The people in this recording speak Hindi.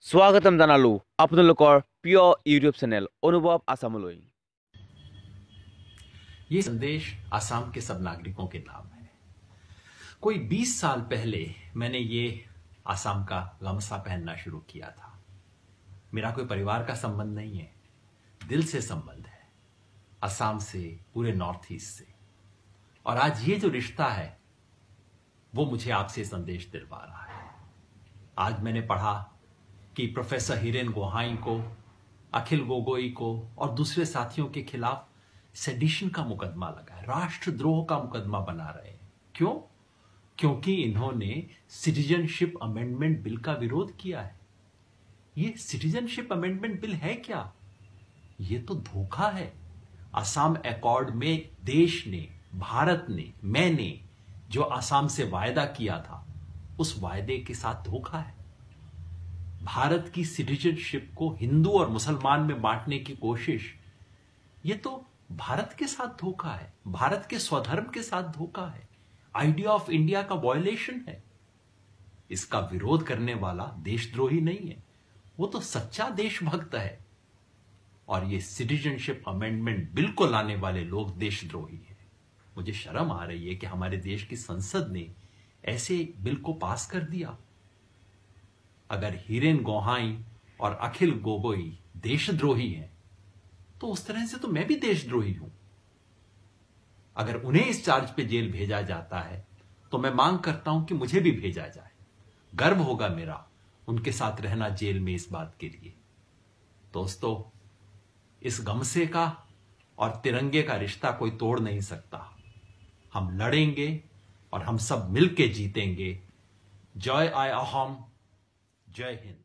স্বাগতম জানালো আপোনালোকৰ প্ৰিয় ইউটিউব চেনেল অনুভৱ আসামলৈ। ये संदेश आसाम के सब नागरिकों के नाम है। कोई 20 साल पहले मैंने ये आसाम का गामसा पहनना शुरू किया था। मेरा कोई परिवार का संबंध नहीं है, दिल से संबंध है, आसाम से, पूरे नॉर्थ ईस्ट से। और आज ये जो रिश्ता है वो मुझे आपसे संदेश दिलवा रहा है। आज मैंने पढ़ा कि प्रोफेसर हिरेन गोहाई को, अखिल गोगोई को और दूसरे साथियों के खिलाफ सेडिशन का मुकदमा लगा है, राष्ट्रद्रोह का मुकदमा बना रहे हैं। क्यों? क्योंकि इन्होंने सिटीजनशिप अमेंडमेंट बिल का विरोध किया है। ये सिटीजनशिप अमेंडमेंट बिल है क्या? ये तो धोखा है। असम अकॉर्ड में देश ने, भारत ने, मैंने जो असम से वायदा किया था उस वायदे के साथ धोखा है। भारत की सिटीजनशिप को हिंदू और मुसलमान में बांटने की कोशिश, ये तो भारत के साथ धोखा है, भारत के स्वधर्म के साथ धोखा है, आइडिया ऑफ इंडिया का वायलेशन है। इसका विरोध करने वाला देशद्रोही नहीं है, वो तो सच्चा देशभक्त है। और ये सिटीजनशिप अमेंडमेंट बिल को लाने वाले लोग देशद्रोही हैं। मुझे शर्म आ रही है कि हमारे देश की संसद ने ऐसे बिल को पास कर दिया। अगर हिरेन गोहाई और अखिल गोगोई देशद्रोही हैं तो उस तरह से तो मैं भी देशद्रोही हूं। अगर उन्हें इस चार्ज पे जेल भेजा जाता है तो मैं मांग करता हूं कि मुझे भी भेजा जाए। गर्व होगा मेरा उनके साथ रहना जेल में इस बात के लिए। दोस्तों, इस गमसे का और तिरंगे का रिश्ता कोई तोड़ नहीं सकता। हम लड़ेंगे और हम सब मिलके जीतेंगे। जय आय अहम, जय हिंद।